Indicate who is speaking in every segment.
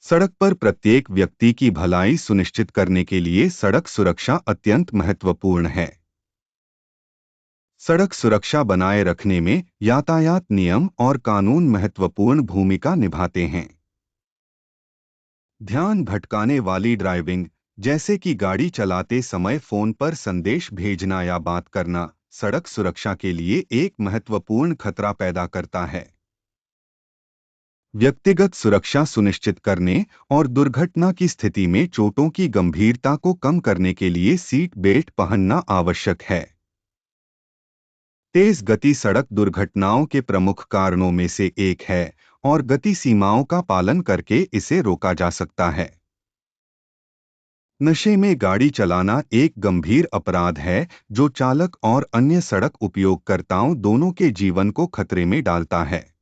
Speaker 1: सड़क पर प्रत्येक व्यक्ति की भलाई सुनिश्चित करने के लिए सड़क सुरक्षा अत्यंत महत्वपूर्ण है। सड़क सुरक्षा बनाए रखने में यातायात नियम और कानून महत्वपूर्ण भूमिका निभाते हैं। ध्यान भटकाने वाली ड्राइविंग, जैसे कि गाड़ी चलाते समय फोन पर संदेश भेजना या बात करना, सड़क सुरक्षा के लिए एक महत्वपूर्ण खतरा पैदा करता है। व्यक्तिगत सुरक्षा सुनिश्चित करने और दुर्घटना की स्थिति में चोटों की गंभीरता को कम करने के लिए सीट बेल्ट पहनना आवश्यक है। तेज गति सड़क दुर्घटनाओं के प्रमुख कारणों में से एक है और गति सीमाओं का पालन करके इसे रोका जा सकता है। नशे में गाड़ी चलाना एक गंभीर अपराध है जो चालक और अन्य सड़क उपयोगकर्ताओं दोनों के जीवन को खतरे में डालता है।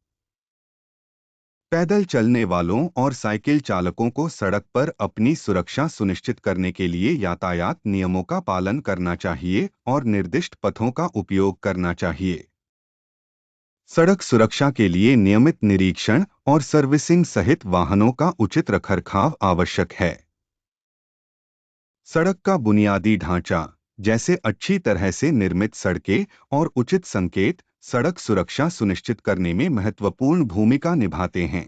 Speaker 1: पैदल चलने वालों और साइकिल चालकों को सड़क पर अपनी सुरक्षा सुनिश्चित करने के लिए यातायात नियमों का पालन करना चाहिए और निर्दिष्ट पथों का उपयोग करना चाहिए। सड़क सुरक्षा के लिए नियमित निरीक्षण और सर्विसिंग सहित वाहनों का उचित रखरखाव आवश्यक है। सड़क का बुनियादी ढांचा, जैसे अच्छी तरह से निर्मित सड़कें और उचित संकेत, सड़क सुरक्षा सुनिश्चित करने में महत्वपूर्ण भूमिका निभाते हैं।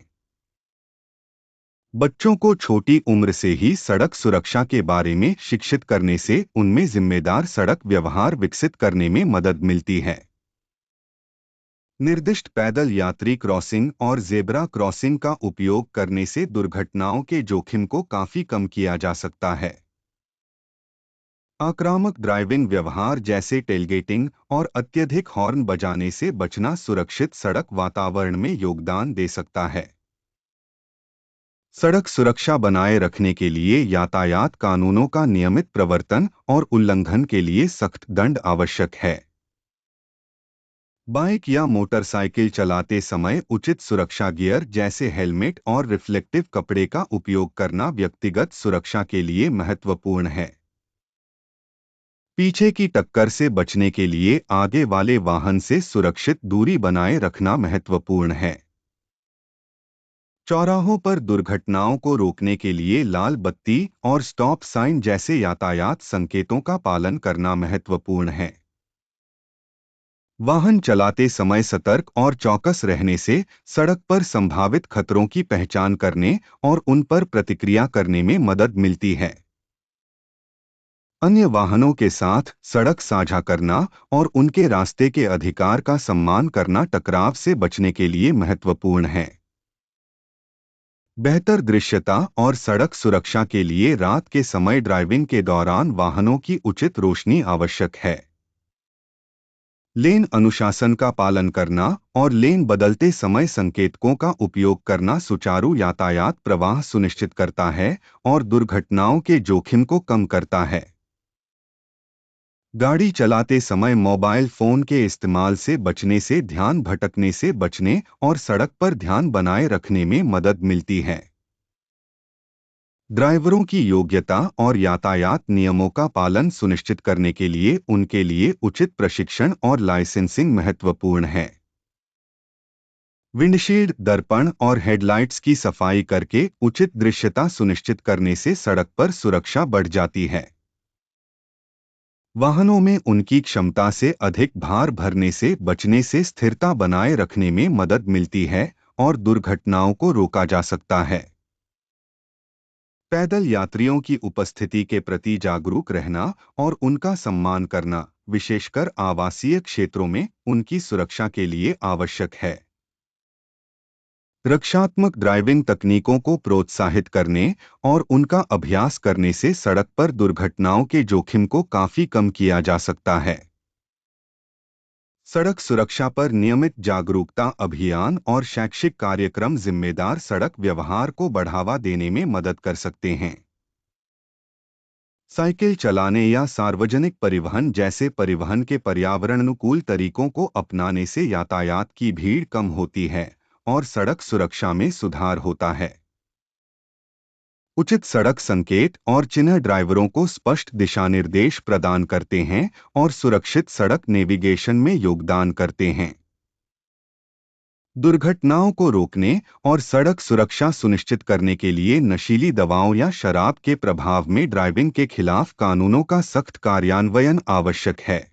Speaker 1: बच्चों को छोटी उम्र से ही सड़क सुरक्षा के बारे में शिक्षित करने से उनमें जिम्मेदार सड़क व्यवहार विकसित करने में मदद मिलती है। निर्दिष्ट पैदल यात्री क्रॉसिंग और जेब्रा क्रॉसिंग का उपयोग करने से दुर्घटनाओं के जोखिम को काफी कम किया जा सकता है। आक्रामक ड्राइविंग व्यवहार जैसे टेलगेटिंग और अत्यधिक हॉर्न बजाने से बचना सुरक्षित सड़क वातावरण में योगदान दे सकता है। सड़क सुरक्षा बनाए रखने के लिए यातायात कानूनों का नियमित प्रवर्तन और उल्लंघन के लिए सख्त दंड आवश्यक है। बाइक या मोटरसाइकिल चलाते समय उचित सुरक्षा गियर जैसे हेलमेट और रिफ्लेक्टिव कपड़े का उपयोग करना व्यक्तिगत सुरक्षा के लिए महत्वपूर्ण है। पीछे की टक्कर से बचने के लिए आगे वाले वाहन से सुरक्षित दूरी बनाए रखना महत्वपूर्ण है। चौराहों पर दुर्घटनाओं को रोकने के लिए लाल बत्ती और स्टॉप साइन जैसे यातायात संकेतों का पालन करना महत्वपूर्ण है। वाहन चलाते समय सतर्क और चौकस रहने से सड़क पर संभावित खतरों की पहचान करने और उन पर प्रतिक्रिया करने में मदद मिलती है। अन्य वाहनों के साथ सड़क साझा करना और उनके रास्ते के अधिकार का सम्मान करना टकराव से बचने के लिए महत्वपूर्ण है। बेहतर दृश्यता और सड़क सुरक्षा के लिए रात के समय ड्राइविंग के दौरान वाहनों की उचित रोशनी आवश्यक है। लेन अनुशासन का पालन करना और लेन बदलते समय संकेतकों का उपयोग करना सुचारू यातायात प्रवाह सुनिश्चित करता है और दुर्घटनाओं के जोखिम को कम करता है। गाड़ी चलाते समय मोबाइल फोन के इस्तेमाल से बचने से ध्यान भटकने से बचने और सड़क पर ध्यान बनाए रखने में मदद मिलती है। ड्राइवरों की योग्यता और यातायात नियमों का पालन सुनिश्चित करने के लिए उनके लिए उचित प्रशिक्षण और लाइसेंसिंग महत्वपूर्ण है। विंडशील्ड, दर्पण और हेडलाइट्स की सफाई करके उचित दृश्यता सुनिश्चित करने से सड़क पर सुरक्षा बढ़ जाती है। वाहनों में उनकी क्षमता से अधिक भार भरने से बचने से स्थिरता बनाए रखने में मदद मिलती है और दुर्घटनाओं को रोका जा सकता है। पैदल यात्रियों की उपस्थिति के प्रति जागरूक रहना और उनका सम्मान करना, विशेषकर आवासीय क्षेत्रों में, उनकी सुरक्षा के लिए आवश्यक है। रक्षात्मक ड्राइविंग तकनीकों को प्रोत्साहित करने और उनका अभ्यास करने से सड़क पर दुर्घटनाओं के जोखिम को काफी कम किया जा सकता है। सड़क सुरक्षा पर नियमित जागरूकता अभियान और शैक्षिक कार्यक्रम जिम्मेदार सड़क व्यवहार को बढ़ावा देने में मदद कर सकते हैं। साइकिल चलाने या सार्वजनिक परिवहन जैसे परिवहन के पर्यावरण अनुकूल तरीकों को अपनाने से यातायात की भीड़ कम होती है और सड़क सुरक्षा में सुधार होता है। उचित सड़क संकेत और चिन्ह ड्राइवरों को स्पष्ट दिशानिर्देश प्रदान करते हैं और सुरक्षित सड़क नेविगेशन में योगदान करते हैं। दुर्घटनाओं को रोकने और सड़क सुरक्षा सुनिश्चित करने के लिए नशीली दवाओं या शराब के प्रभाव में ड्राइविंग के खिलाफ कानूनों का सख्त कार्यान्वयन आवश्यक है।